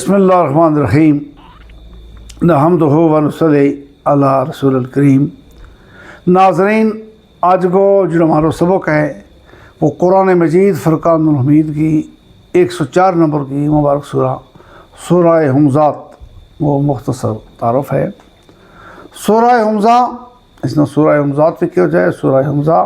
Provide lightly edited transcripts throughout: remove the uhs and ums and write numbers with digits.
बिस्मिल्लाहिर्रहमानिर्रहीम नहमदुहु व नसल्ली अला रसूलिल करीम। नाज़रीन, आज को जो हमारा सबक है वो कुरान मजीद फ़ुरक़ानुल हमीद की 104 नंबर की मुबारक सूरह हमज़ात वो मुख्तसर तारुफ़ है। सूरह हमज़ा, इसमें सूरह हमज़ात भी क्यों जाए सूरह हमज़ा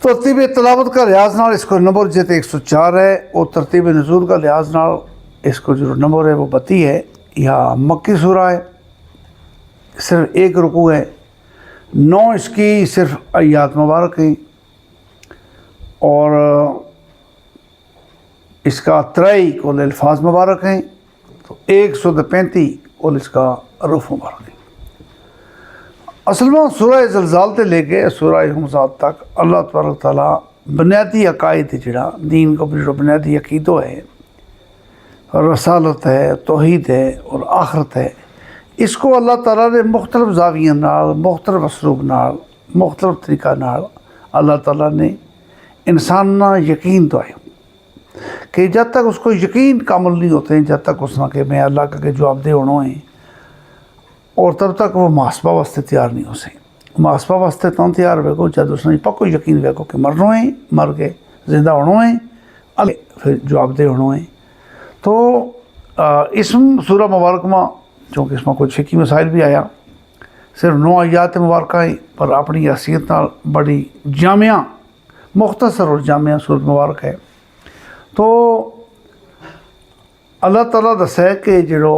तरतीब तलावत का लिहाज नाल इसको नंबर जिते 104 है और तरतीब नज़ूल का लिहाज नाल इसको जो नंबर है वो 32 है। यह मक्की सूरा है, सिर्फ एक रुकू है, 9 इसकी सिर्फ आयात मुबारक हैं और इसका 3 कुल अल्फाज मुबारक हैं, तो 135 कुल इसका रूफ मुबारक है। असल में सूरह ज़लज़ाल से लेके सूरह हमज़ात तक अल्लाह तबारक तआला बुनियादी अकायद जड़ा दीन को जो बुनियादी अकीदो है, रसालत है, तौहीद है और आखरत है, इसको अल्लाह ताला ने मुख्तलिफ ज़ावियों नाल, मुख्तलिफ असलूब नाल, मुख्तलिफ तरीक़ा नाल अल्लाह ताला ने इंसान ना यकीन तो आए कि जब तक उसको यकीन कामिल नहीं होते, जब तक उसना कि मैं अल्लाह का जवाब दे होना है, और तब तक वो मुहासबा वास्ते तैयार नहीं हो सके। मुहासबा वास्ते तो तैयार वेगो जब उसने पक्को यकीन वेगो कि मरना है, मर के जिंदा होना है, फिर जवाब दे होना है। तो इसम सूरह मुबारक में चूँकि इसमें कुछ फिकी मसाइल भी आया, सिर्फ 9 आयात मुबारक हैं पर अपनी हैसियत नाल बड़ी जामिया मुख्तसर और जामिया सूरत मुबारक है। तो अल्लाह ताला दस है कि जो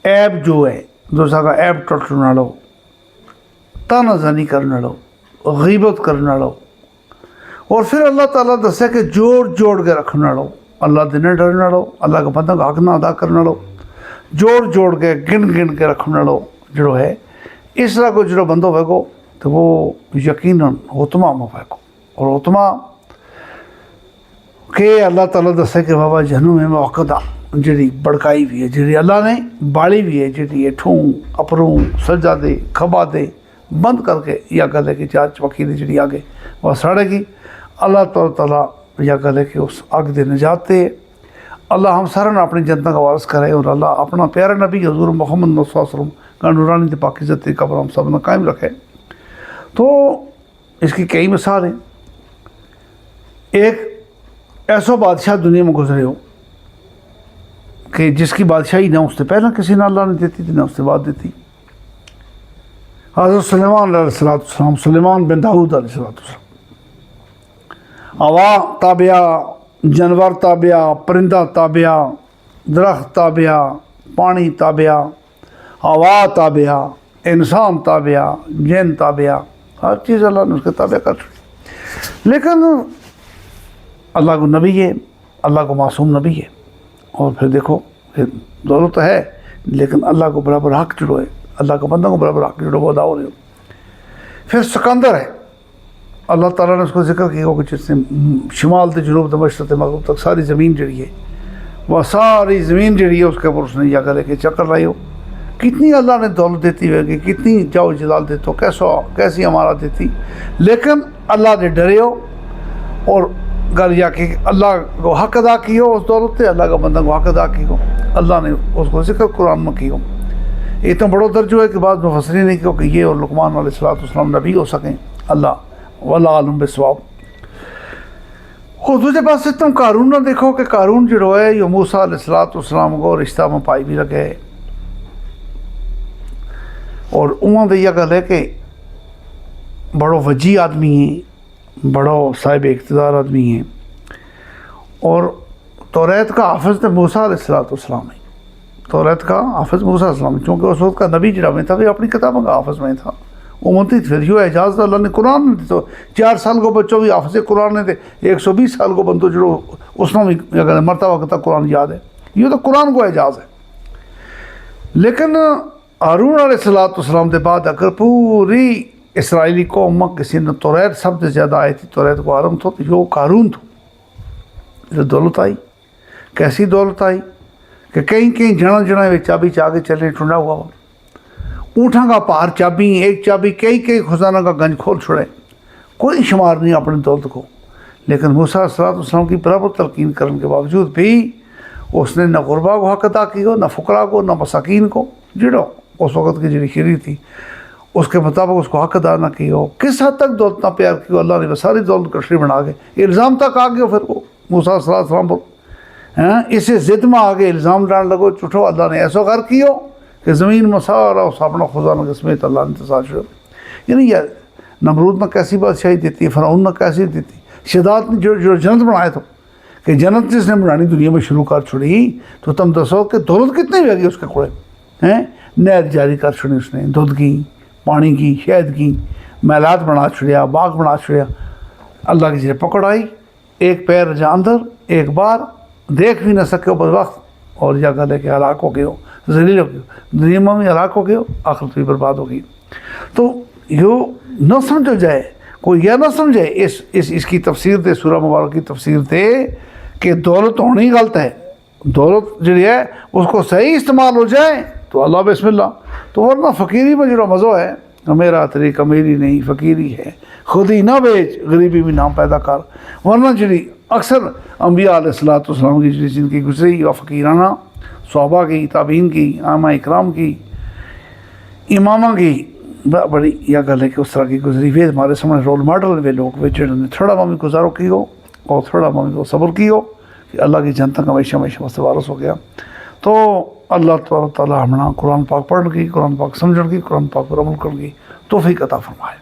ऐब जो है दूसरा का ऐब टुटने वालों, तानाज़ानी करने वालों, गीबत करने वालों, और फिर अल्लाह ताला दस है कि जोड़ जोड़ के रखने वालों, अल्लाह दिन डरने वालों, अल्लाह का बंदा हक ना अदा करने वालों, जोड़ जोड़ के गिन गिन के रखने वालों जो है, इस तरह को जो बंदो होगो तो वो यकीनन उतमा में होगो। और उतमा के अल्लाह ताला दसे कि बाबा जहन्नुम में मौक़दा जी बड़काई भी है, जी अल्लाह ने बाली भी है, जी हेठों अपरों सजा दे खबा दे बंद करके या गल है कि चार चौकी जी आगे वह सड़ेगी। अल्लाह ताला या गल है कि उस अग दे निजात दे। अल्लाह हम सारे ने अपनी जनता का वारस करे और अल्लाह अपना प्यारा नबी हज़ूर मोहम्मद वसल्लम का नूरानी ते पाकीज़ा तरीक़ा पर हम सब ने कायम रखे। तो इसकी कई मिसाल हैं। एक ऐसा बादशाह दुनिया में गुजरे हो कि जिसकी बादशाही ना उससे पहले किसी ने अल्लाह ने देती थी ना उससे बाद देती। हज़रत सुलेमान बिन दाऊद अलैहिस्सलाम, हवा ताबिया, जानवर ताबिया, परिंदा ताबिया, दरख्त ताबिया, पानी ताबिया, हवा ताबिया, इंसान ताबिया, जिन ताबिया, हर चीज़ अल्लाह ने उसके ताबिया कर दी। लेकिन अल्लाह को नबी है, अल्लाह को मासूम नबी है। और फिर देखो दौलत है लेकिन अल्लाह को बराबर हक जुड़ो है, अल्लाह का बंदा को बराबर हक जुड़ो वो अदा हो रहे हो। फिर सिकंदर है, अल्लाह ताला ने उसको जिक्र किया कि जिसने शिमाल से जुनूब मशरक़ मग़रिब तक सारी ज़मीन जड़ी है, वह सारी ज़मीन जड़ी है उसके ऊपर उसने या करे कि चक्कर लाई हो। कितनी अल्लाह ने दौलत देती है कि कितनी जाओ जलाल देती हो, कैसी हमारा देती, लेकिन अल्लाह ने डरे हो और गल या कि अल्लाह को हक अदा की हो उस दौलत से, अल्लाह का बंदा को हक अदा की हो, अल्लाह ने उसको जिक्र कुरान में की हो। इतना बड़ो दर्जो है कि बाद मुफस्सिरीन ने कहा कि ये और लुक़मान अलैहिस्सलाम नबी हो सकें, अल्लाह वल्लाहु आलम बिस्सवाब। और दूसरे पास से तुम कारून ना देखो कि कारून जो है ये मूसा अलैहिस्सलाम को रिश्ता में पाई भी लगे और उन्होंने यह गल है कि बड़ो वजी आदमी है, बड़ो साहिब इक़्तिदार आदमी है, और तौरात का हाफ़िज़ तो मूसा अलैहिस्सलाम है, तौरात का हाफ़िज़ मूसा अलैहिस्सलाम, चूँकि उस वक्त का नबी जड़ा में था कि अपनी किताबों का हाफ़िज़ में था वो मनती फिर यो एजाज़ अल्लाह ने कुरान में तो 4 साल को बच्चों भी हाफ़िज़ कुरान ने थे, 120 साल को बंदो जो उसने भी अगर मरतबा का कुरान याद है, ये तो कुरान को एजाज़ है। लेकिन हारून अलैहिस्सलाम के बाद अगर पूरी इसराइली कौम में किसी ने तौरात सबसे ज़्यादा आई थी, तौरात को आरम तो यो कारून थो। जो दौलत आई, कैसी दौलत आई कि कहीं कहीं जना जना वे चाबी चाके चले टुंडा हुआ हो, ऊँटा का पार चाबी, एक चाबी कई कई खजाना का गंज खोल छोड़े, कोई शुमार नहीं अपनी दौलत को। लेकिन मूसा अलैहिस्सलाम की बराबर तलकीन करने के बावजूद भी اس نے نہ غربا کو حق ادا کی ہو، نہ فقراء کو، نہ مساکین کو، جڑو اس وقت کی جڑی کھیری تھی اس کے مطابق اس کو حق ادا نہ کی ہو۔ کس حد تک دولت نہ پیار کی ہو، اللہ نے وہ ساری دولت کٹری بنا کے الزام تک آ گیا پھر وہ موسیٰ صلی اللہ علیہ وسلم پر، اسے ضد میں آگے الزام ڈال لگو چھٹو اللہ نے ایسا غر کی ہو کہ زمین میں سارا اس اپنا خزانہ کے سمیت اللہ نے تصال شروع۔ یعنی یہ نمرود میں کیسی بادشاہی دیتی ہے، فرعون میں کیسی دیتی، شداد نے جو جنت بنائے تو کہ جنت جس نے بنانی دنیا میں شروع کر چھڑی، تو تم دسو کہ دولت کتنی بھی گئی اس کے کوڑے ہیں، نہر جاری کر چھڑی اس نے، دودھ کی، پانی کی، شہد کی، محلات بنا چھڑیا، باغ بنا چھڑیا۔ اللہ کی جگہ پکڑ آئی، ایک پیر جہاں اندر ایک بار دیکھ بھی نہ سکے بس وقت، اور یا گلے کے ہلاک ہو گئے ہو، ذلیل ہو گئے ہو، دنیا میں ہلاک ہو گئے ہو، آخرت بھی برباد ہو گئی۔ تو یہ نہ سمجھو جائے، کوئی یہ نہ سمجھے اس کی تفسیر دے، سورہ مبارک کی تفسیر دے کہ دولت ہونی غلط ہے، دولت جڑی ہے اس کو صحیح استعمال ہو جائے تو اللہ بسم اللہ، تو ورنہ فقیری میں جو مزہ ہے، میرا طریقہ میری نہیں فقیری ہے، خود ہی نہ بیچ غریبی میں نام پیدا کر، ورنہ جڑی اکثر انبیاء علیہ الصلوۃ والسلام کی جڑی زندگی گزری وہ فقیرانہ، صحابہ کی، تابعین کی، ائمہ اکرام کی، امامہ کی بڑی یا گل ہے کہ اس طرح کی گزری ہوئی ہمارے سامنے رول ماڈل ہوئے لوگ جنہوں نے تھوڑا ممی گزارو کی ہو اور تھوڑا ممی کو صبر کی ہو کہ اللہ کی جنت کا ہمیشہ ہمیشہ واسطے وارث ہو گیا۔ تو اللہ تبارک تعالیٰ ہمنا قرآن پاک پڑھنے کی، قرآن پاک سمجھنے کی، قرآن پاک پر عمل کرنے کی توفیق عطا فرمائے۔